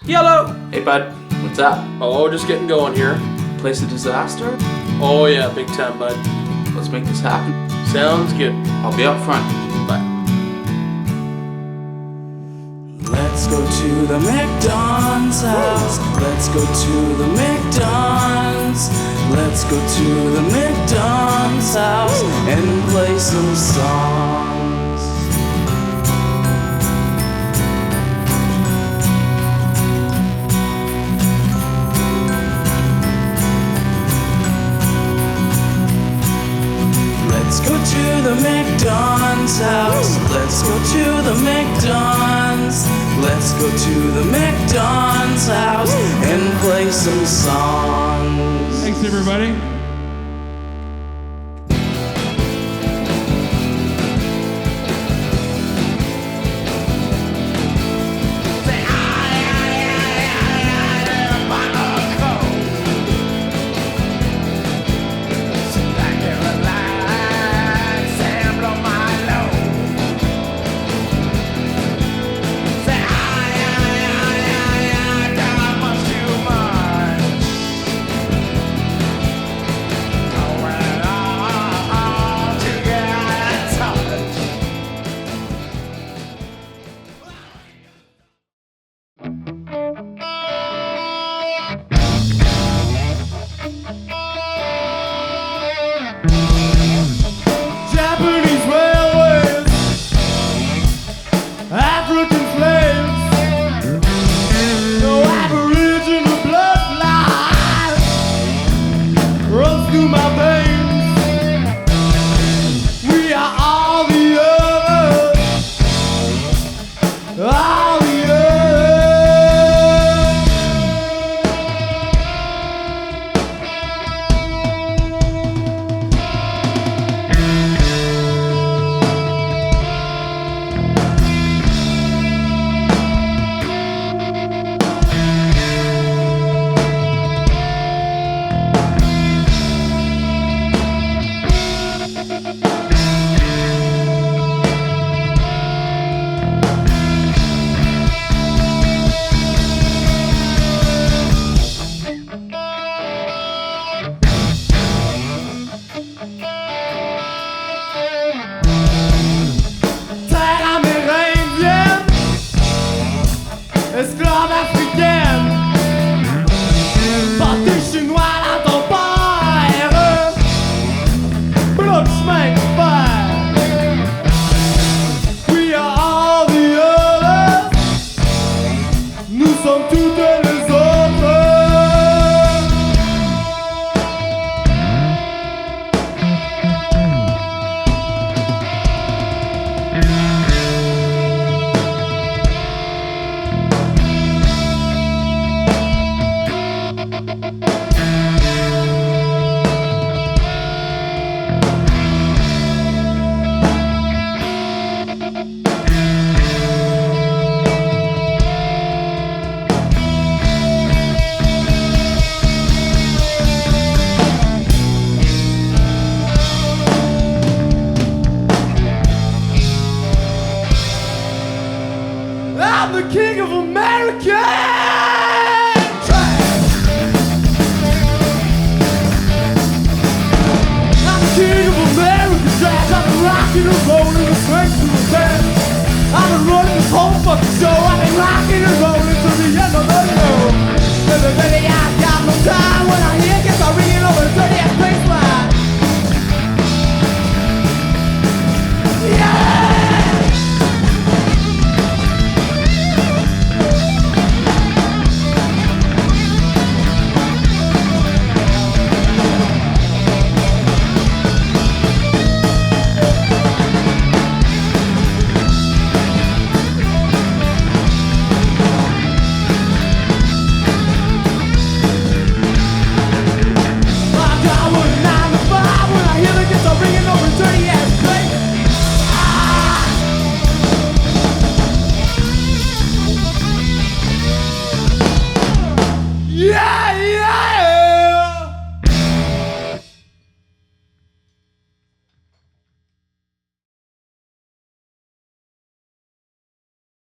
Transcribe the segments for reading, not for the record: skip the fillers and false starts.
Yellow! Hey bud, what's up? Oh, just getting going here. Place a disaster? Oh yeah, big time, bud. Let's make this happen. Sounds good. I'll be up front. Bye. Let's go to the McDons house. Let's go to the McDons. Let's go to the McDons house and play some songs. Let's go to the McDons house. Let's go to the McDons. Let's go to the McDons house and play some songs. Thanks, everybody. Japanese railways, African slaves, no Aboriginal bloodline runs through my veins. We are all the others, all the terre amérindienne, esclave africaine, pâté chinois dans ton père, bloc chemin de fer. We are all the others, nous sommes toutes les autres. I'm the king of America! I'm the king of America trash. I've been rocking and rolling the strength to the band. I've been running this whole fucking show. I've been rocking and rolling to the end of the show. Baby, I've got no time when I hear gets a ringing over the dirty ass baseline. Yeah!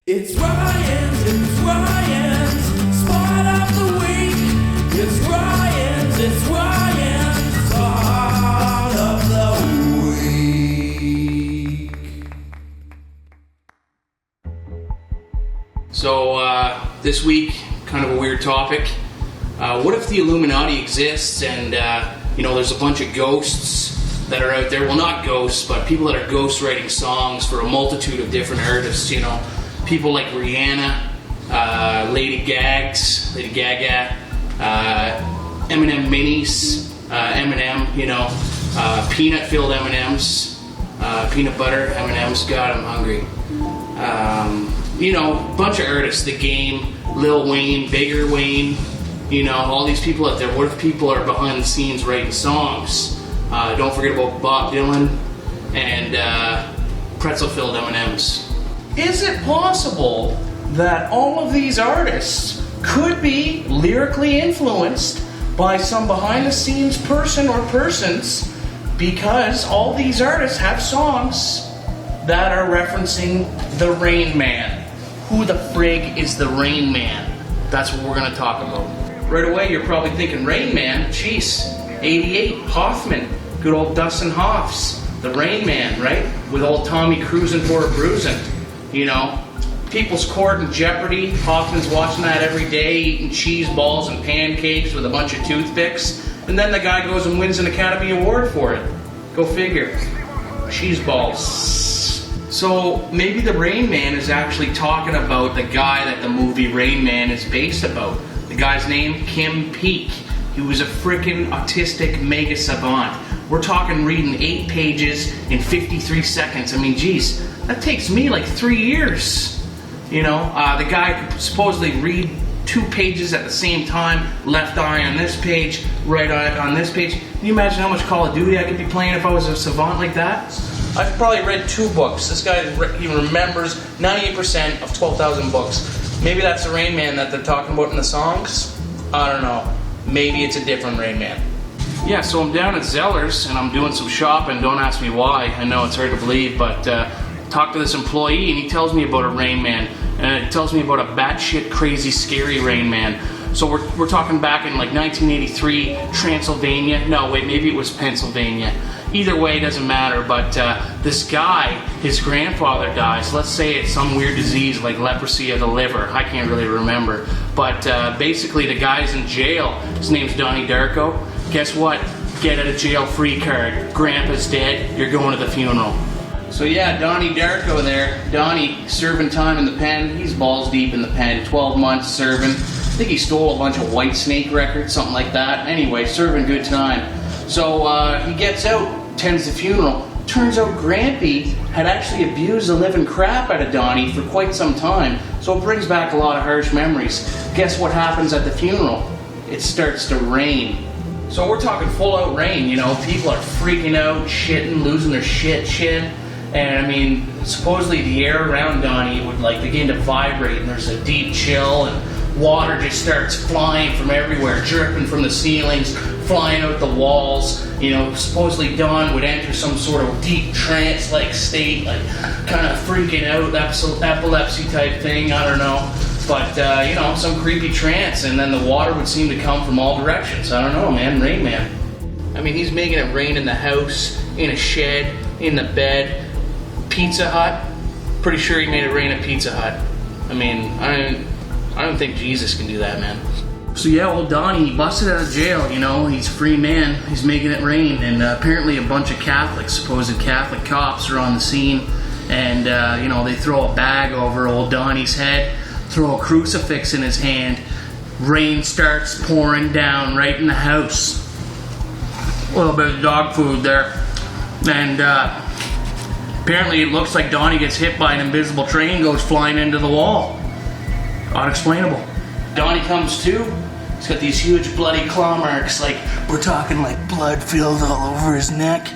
It's Ryan's, So this week, kind of a weird topic. What if the Illuminati exists and there's a bunch of ghosts that are out there? Well, not ghosts, but people that are ghost writing songs for a multitude of different artists. People like Rihanna, Lady Gaga, Eminem Minis, Eminem. Peanut-filled M&Ms, peanut butter M&Ms. God, I'm hungry. Bunch of artists, The Game, Lil Wayne, Bigger Wayne, all these people out there. What if people are behind the scenes writing songs? Don't forget about Bob Dylan and pretzel-filled M&Ms. Is it possible that all of these artists could be lyrically influenced by some behind-the-scenes person or persons, because all these artists have songs that are referencing the Rain Man? Who the frig is the Rain Man? That's what we're going to talk about. Right away, you're probably thinking, Rain Man, jeez, 88, Hoffman, good old Dustin Hoffs, the Rain Man, right? With old Tommy cruising for a bruising, People's Court and Jeopardy, Hoffman's watching that every day, eating cheese balls and pancakes with a bunch of toothpicks, and then the guy goes and wins an Academy Award for it. Go figure. Cheese balls. So maybe the Rain Man is actually talking about the guy that the movie Rain Man is based about. The guy's name, Kim Peek. He was a freaking autistic mega savant. We're talking reading 8 pages in 53 seconds. I mean, geez, that takes me like 3 years. The guy could supposedly read 2 pages at the same time, left eye on this page, right eye on this page. Can you imagine how much Call of Duty I could be playing if I was a savant like that? I've probably read 2 books. This guy, he remembers 98% of 12,000 books. Maybe that's the Rain Man that they're talking about in the songs? I don't know. Maybe it's a different Rain Man. Yeah, so I'm down at Zeller's and I'm doing some shopping. Don't ask me why. I know it's hard to believe, but talk to this employee and he tells me about a Rain Man. And it tells me about a batshit crazy scary Rain Man. So we're talking back in like 1983, Transylvania. No, wait, maybe it was Pennsylvania. Either way, it doesn't matter. But this guy, his grandfather dies. Let's say it's some weird disease like leprosy of the liver. I can't really remember. But basically, the guy's in jail. His name's Donnie Darko. Guess what? Get out of jail free card. Grandpa's dead. You're going to the funeral. So yeah, Donnie Darko there. Donnie serving time in the pen. He's balls deep in the pen. 12 months serving. I think he stole a bunch of Whitesnake records, something like that. Anyway, serving good time. So he gets out, attends the funeral. Turns out Grampy had actually abused the living crap out of Donnie for quite some time. So it brings back a lot of harsh memories. Guess what happens at the funeral? It starts to rain. So we're talking full out rain, People are freaking out, shitting, losing their shit. And I mean, supposedly the air around Donnie would begin to vibrate, and there's a deep chill, and water just starts flying from everywhere, dripping from the ceilings, flying out the walls. Supposedly Don would enter some sort of deep trance-like state, kind of freaking out, epilepsy type thing, I don't know. But, some creepy trance, and then the water would seem to come from all directions. I don't know, man, Rain Man. I mean, he's making it rain in the house, in a shed, in the bed, Pizza Hut. Pretty sure he made it rain at Pizza Hut. I mean, I don't think Jesus can do that, man. So yeah, old Donnie, he busted out of jail, he's a free man, he's making it rain, and apparently a bunch of Catholics, supposed Catholic cops are on the scene, and, they throw a bag over old Donnie's head, throw a crucifix in his hand, rain starts pouring down right in the house. A little bit of dog food there, and apparently it looks like Donnie gets hit by an invisible train, goes flying into the wall. Unexplainable. Donnie comes to. He's got these huge bloody claw marks, we're talking blood filled all over his neck,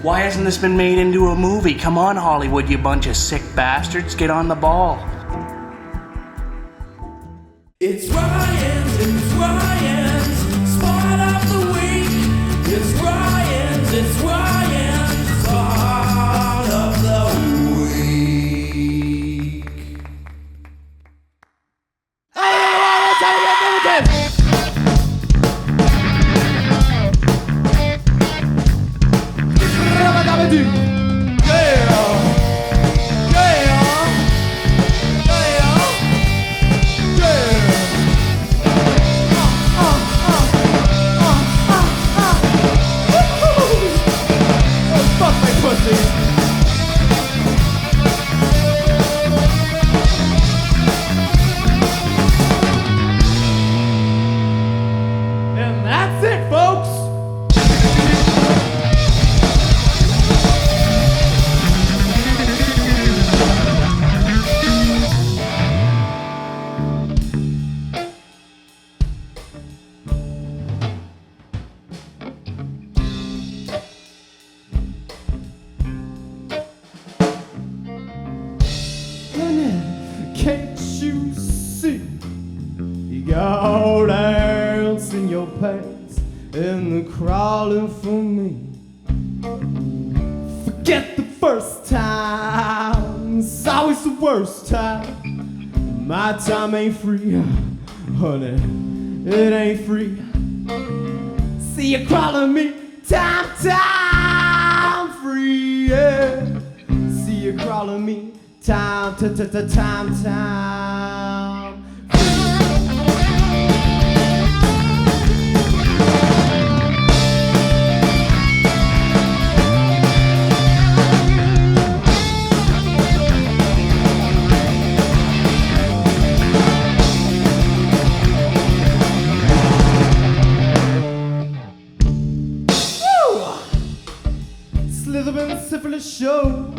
Why hasn't this been made into a movie? Come on, Hollywood, you bunch of sick bastards, get on the ball. It's Ryan's spot of the week. It's Ryan's spot of the week. Yeah. can't you see? You got ants in your pants and they're crawling for me. Forget the first time, it's always the worst time. My time ain't free, honey, it ain't free. See you crawling me, time free, yeah. See you crawling me, time. Slithering syphilis shows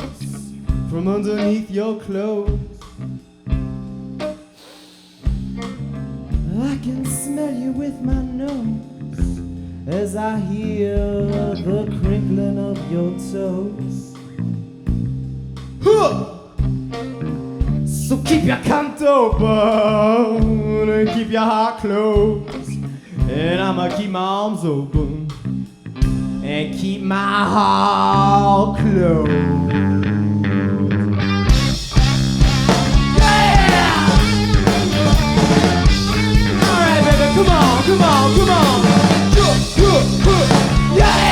from underneath your clothes. I can smell you with my nose as I hear the crinkling of your toes. Huh! So keep your cunt open and keep your heart closed, and I'ma keep my arms open and keep my heart closed. Yeah! Alright, baby, come on. Yeah!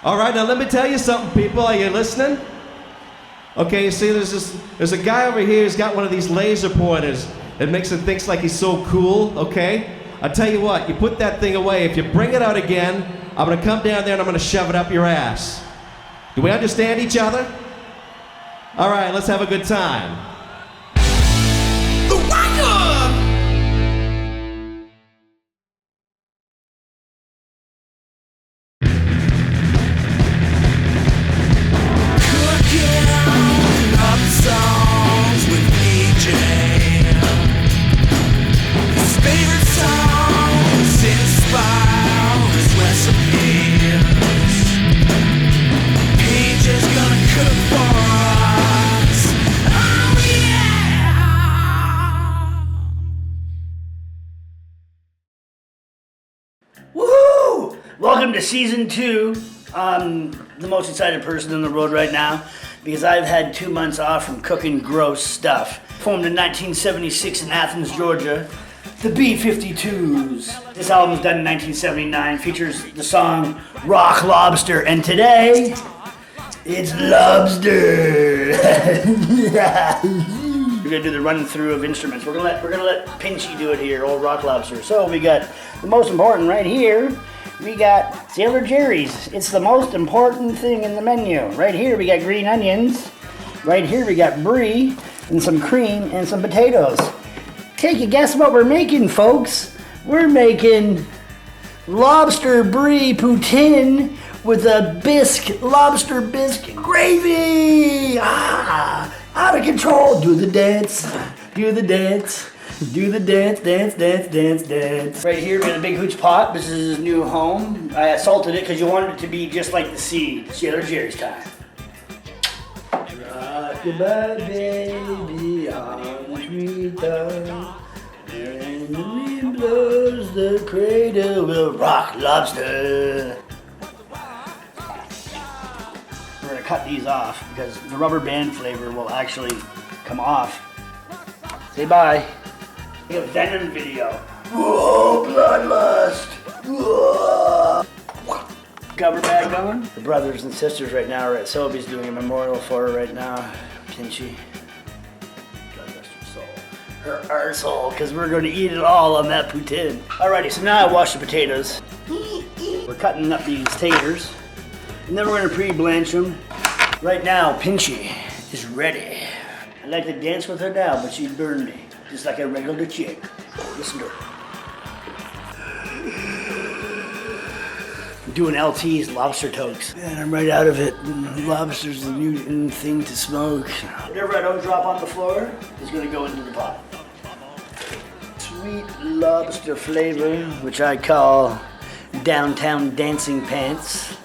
All right, now let me tell you something, people. Are you listening? Okay, you see, there's a guy over here who's got one of these laser pointers that makes him think like he's so cool, okay? I'll tell you what, you put that thing away. If you bring it out again, I'm gonna come down there and I'm gonna shove it up your ass. Do we understand each other? All right, let's have a good time. Woohoo! Welcome to season 2. I'm the most excited person in the world right now because I've had 2 months off from cooking gross stuff. Formed in 1976 in Athens, Georgia, the B-52s. This album was done in 1979, features the song Rock Lobster, and today, it's lobster. We're gonna do the run through of instruments. We're gonna let Pinchy do it here, old Rock Lobster. So we got the most important right here. We got Sailor Jerry's. It's the most important thing in the menu. Right here we got green onions. Right here we got brie and some cream and some potatoes. Take a guess what we're making, folks. We're making lobster brie poutine with a lobster bisque gravy. Out of control. Do the dance. Do the dance. Do the dance, dance, dance, dance, dance. Right here we got a big hooch pot. This is his new home. I salted it because you wanted it to be just like the sea. Sailor Jerry's time. Rock-a-bye, baby, on the treetop. And the wind blows the cradle will rock lobster. We're gonna cut these off because the rubber band flavor will actually come off. Say bye. We have a Venom video. Whoa, bloodlust. Whoa. cover back on. The brothers and sisters right now are at Sobeys doing a memorial for her right now. Pinchy. God rest her soul. Her arsehole, because we're going to eat it all on that poutine. Alrighty, so now I wash the potatoes. We're cutting up these taters. And then we're going to pre-blanch them. Right now, Pinchy is ready. I'd like to dance with her now, but she'd burn me. Just like a regular chick. Listen to her. I'm doing LT's lobster tokes. Man, I'm right out of it. Lobster's the new thing to smoke. Whatever I don't drop on the floor is going to go into the pot. Sweet lobster flavor, which I call downtown dancing pants.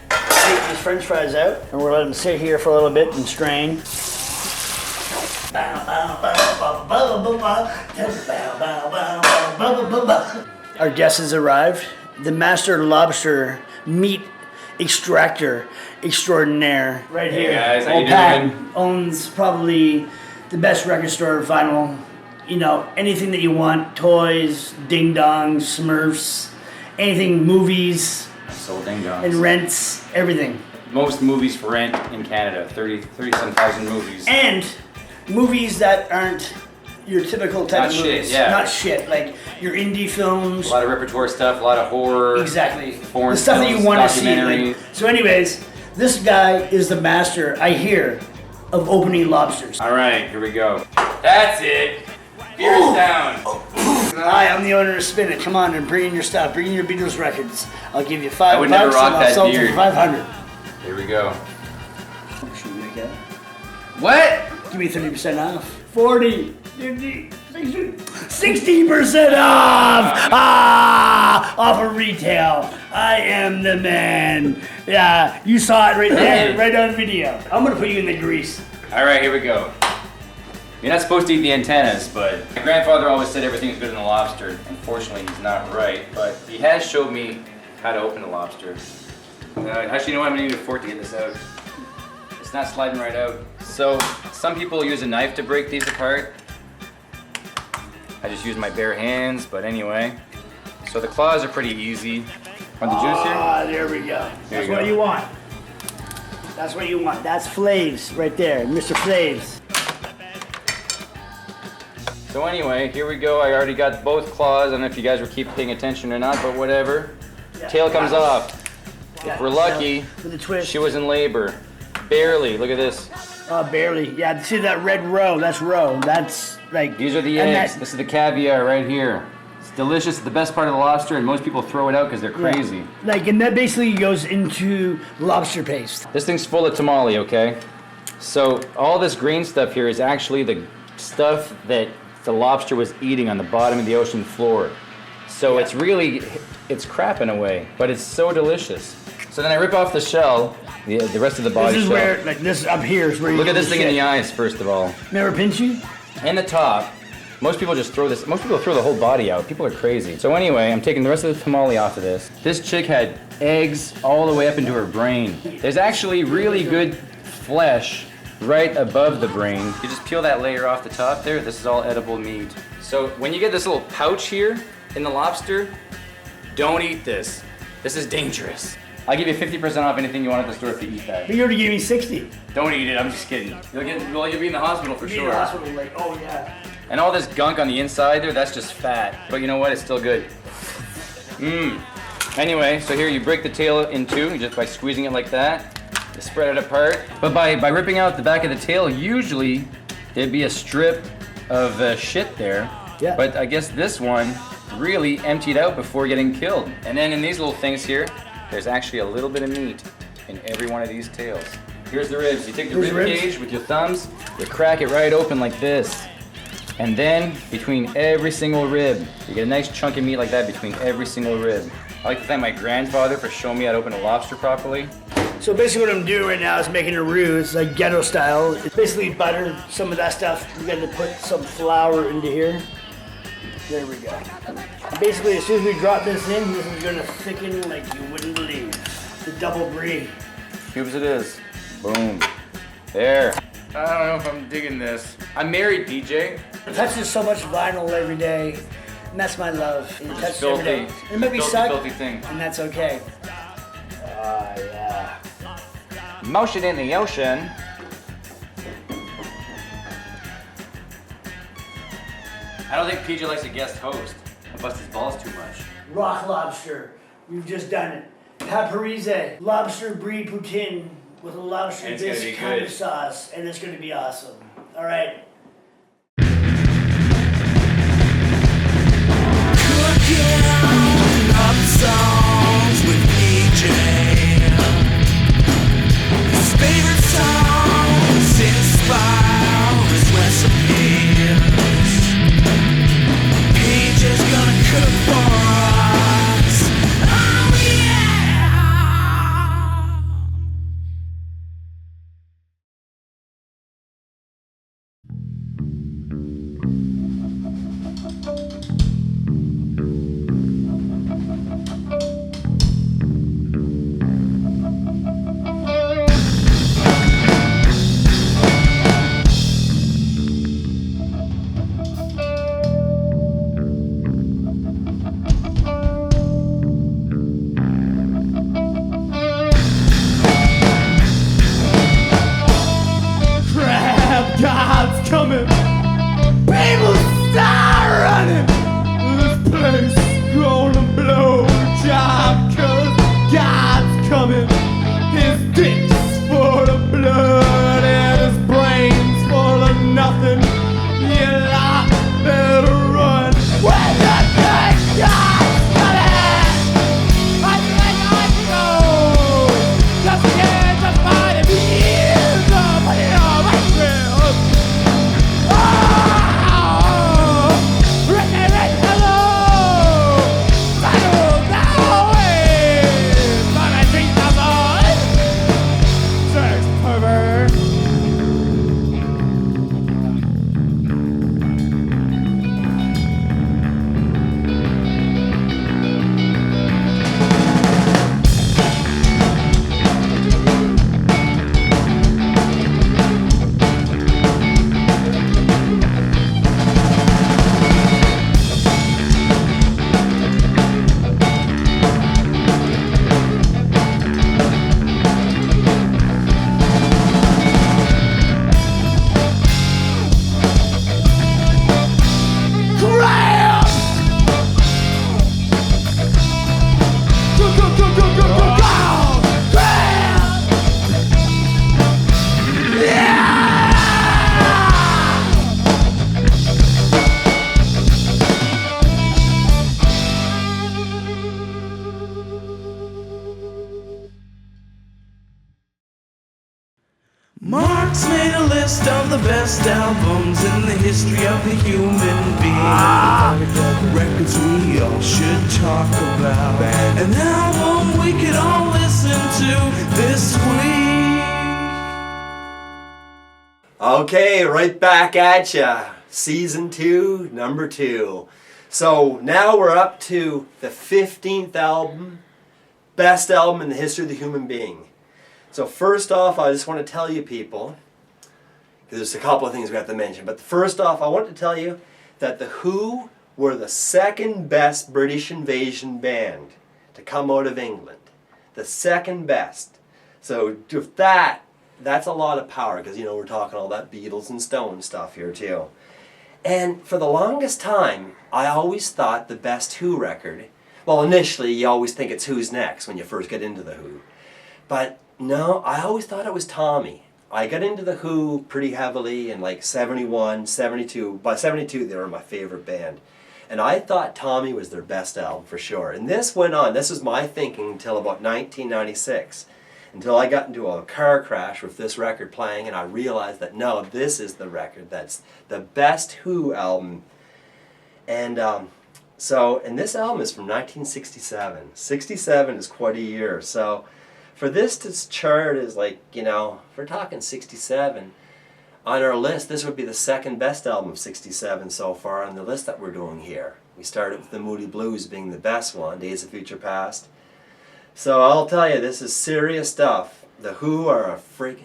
Take these french fries out, and we'll let them sit here for a little bit and strain. Our guest has arrived. The master lobster meat extractor extraordinaire. Right here. Hey guys, how you Pat doing? owns probably the best record store, vinyl. You know, anything that you want. Toys, ding-dongs, Smurfs, anything, movies, Sold ding dongs. and rents, everything. Most movies for rent in Canada, 30-some thousand movies. And movies that aren't your typical type Not of shit, movies. yeah. Not shit, like your indie films. A lot of repertoire stuff, a lot of horror. Exactly. Foreign The stuff that you films, want to see. documentary. Like, so anyways, this guy is the master, I hear, of opening lobsters. All right, here we go. That's it. Beer is down. Hi, I'm the owner of Spin It. Come on and bring in your stuff. Bring in your Beatles records. I'll give you $5 I would never and rock I'll that sell it beard. for 500. Here we go. Should we make that? What? Give me 30% off. 40, 50, 60% off! Off of retail. I am the man. Yeah, you saw it right there, right on video. I'm gonna put you in the grease. All right, here we go. You're not supposed to eat the antennas, but my grandfather always said everything's good in a lobster. Unfortunately, he's not right, but he has showed me how to open a lobster. Actually, you know what? I'm gonna need a fork to get this out. It's not sliding right out. So, some people use a knife to break these apart. I just use my bare hands, but anyway. So the claws are pretty easy. Want the juice here? Ah, there we go. That's you what go. you want. That's what you want. That's Flaves right there, Mr. Flaves. So anyway, here we go. I already got both claws. I don't know if you guys were paying attention or not, but whatever. Tail comes off. If we're lucky, With a twist. she was in labor. Barely. Look at this. Barely. Yeah, see that red row? That's row. That's like. These are the and eggs. that- This is the caviar right here. It's delicious. It's the best part of the lobster, and most people throw it out because they're yeah. crazy. Like, and that basically goes into lobster paste. This thing's full of tamale, okay? So all this green stuff here is actually the stuff that the lobster was eating on the bottom of the ocean floor. So it's really, it's crap in a way, but it's so delicious. So then I rip off the shell, the rest of the body This is shell. where, like, this up here is where you Look at get this thing in shit. the eyes, first of all. Remember Pinchy? And the top. Most people just throw this, most people throw the whole body out. People are crazy. So anyway, I'm taking the rest of the tamale off of this. This chick had eggs all the way up into her brain. There's actually really good flesh right above the brain. You just peel that layer off the top there. This is all edible meat. So when you get this little pouch here in the lobster, don't eat this. This is dangerous. I'll give you 50% off anything you want at the store if you eat that. But you already gave me 60. Don't eat it, I'm just kidding. You'll be in the hospital for Be in sure. the hospital, like, oh yeah. And all this gunk on the inside there, that's just fat. But you know what? It's still good. Anyway, so here you break the tail in two just by squeezing it like that. You spread it apart. But by ripping out the back of the tail, usually there'd be a strip of shit there. Yeah. But I guess this one really emptied out before getting killed. And then in these little things here, there's actually a little bit of meat in every one of these tails. Here's the ribs. You take the Here's the rib ribs. cage with your thumbs, you crack it right open like this. And then between every single rib, you get a nice chunk of meat like that between every single rib. I like to thank my grandfather for showing me how to open a lobster properly. So basically what I'm doing right now is making a roux. It's like ghetto style. It's basically butter, some of that stuff. We got to put some flour into here. There we go. Basically, as soon as we drop this in, this is gonna thicken like you wouldn't believe. The double brie. Cubes it is. Boom. There. I don't know if I'm digging this. I'm married, DJ. I touch this so much vinyl every day. And that's my love. And It's touch every day. filthy. And it might be Filthy, suck, filthy thing. and that's okay. Yeah. Motion in the ocean. I don't think PJ likes to guest host. I bust his balls too much. Rock lobster. We've just done it. Caparise. Lobster brie poutine with a lobster And it's gonna bisque be kind good. of sauce. And it's going to be awesome. All right. Cooking up songs with PJ. His favorite songs inspire his recipes. PJ's gonna cook for us. Oh yeah! Crab God's coming. People start running. This place gonna blow job 'cause God's coming. His dick's full of blood and his brain's full of nothing. You lot better run. When the good God's coming, I know. Just again, just fine if he is up, but you know myself. Mark's made a list of the best albums in the history of the human being. Records we all should talk about. An album we could all listen to this week. Okay, right back at ya. Season 2, number 2. So now we're up to the 15th album, best album in the history of the human being. So first off, I just want to tell you people, there's a couple of things we have to mention, but first off, I want to tell you that The Who were the second best British invasion band to come out of England. The second best. So with that's a lot of power, because you know we're talking all that Beatles and Stones stuff here too. And for the longest time, I always thought the best Who record, well initially you always think it's Who's Next when you first get into The Who. But no, I always thought it was Tommy. I got into The Who pretty heavily in like 71, 72. By 72 they were my favorite band. And I thought Tommy was their best album for sure. And this went on, this was my thinking until about 1996. Until I got into a car crash with this record playing and I realized that no, this is the record that's the best Who album. And and this album is from 1967. 67 is quite a year. So for this to chart is like, you know, if we're talking 67, on our list, this would be the second best album of 67 so far on the list that we're doing here. We started with the Moody Blues being the best one, Days of Future Past. So I'll tell you, this is serious stuff. The Who are a freaking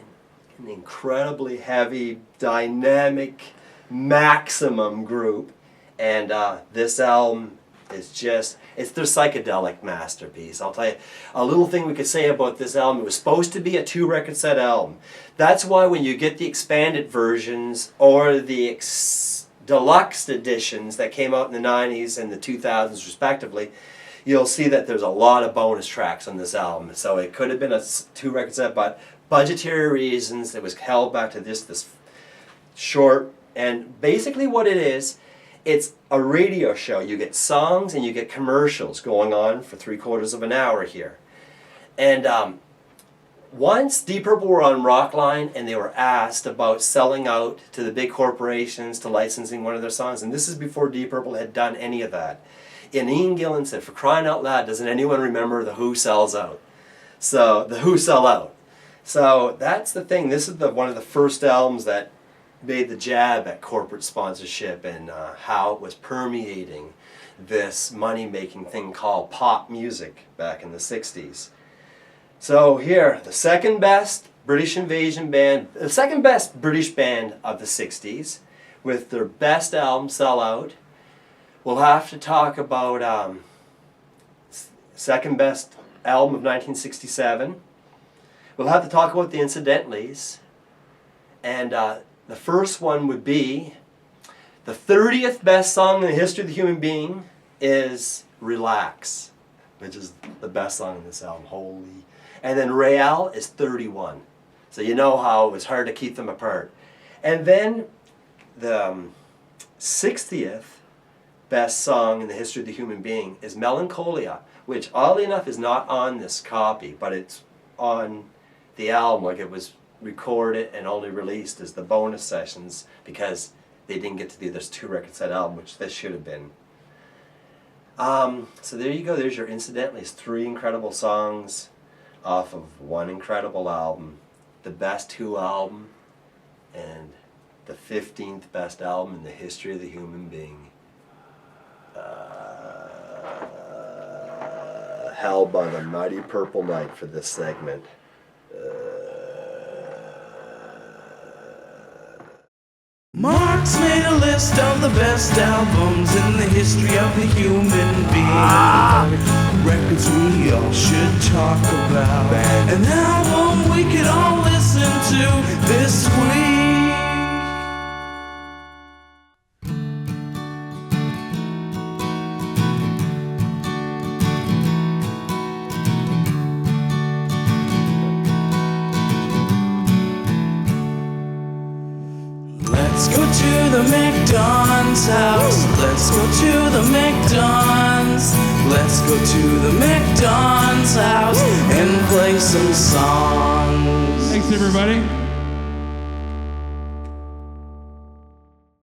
incredibly heavy, dynamic, maximum group. And this album is just, it's their psychedelic masterpiece. I'll tell you a little thing we could say about this album. It was supposed to be a 2-record set album. That's why when you get the expanded versions or the deluxe editions that came out in the 90s and the 2000s respectively, you'll see that there's a lot of bonus tracks on this album. So it could have been a 2-record set, but budgetary reasons, it was held back to this short. And basically what it is, it's a radio show. You get songs and you get commercials going on for 3/4 of an hour here. And once Deep Purple were on Rockline and they were asked about selling out to the big corporations to licensing one of their songs, and this is before Deep Purple had done any of that. And Ian Gillan said, for crying out loud, doesn't anyone remember The Who sells out? So, The Who sell out. So that's the thing. This is one of the first albums that made the jab at corporate sponsorship and how it was permeating this money-making thing called pop music back in the 60s. So here, the second best British invasion band, the second best British band of the 60s, with their best album, Sell Out. We'll have to talk about second best album of 1967. We'll have to talk about the Incidentallys. And the first one would be the 30th best song in the history of the human being is Relax, which is the best song in this album. Holy. And then Real is 31. So you know how it was hard to keep them apart. And then the 60th best song in the history of the human being is Melancholia, which oddly enough is not on this copy, but it's on the album. Like, it was recorded and only released as the bonus sessions because they didn't get to do this 2-record set album, which this should have been. So there you go. There's your Incidentallys. 3 incredible songs off of 1 incredible album. The best Who album and the 15th best album in the history of the human being. Held by the mighty Purple Night for this segment. Mark's made a list of the best albums in the history of the human being. Records we all should talk about. An album we could all listen to this week. Let's go to the McDons house. Let's go to the McDons. Let's go to the McDons house and play some songs. Thanks, everybody.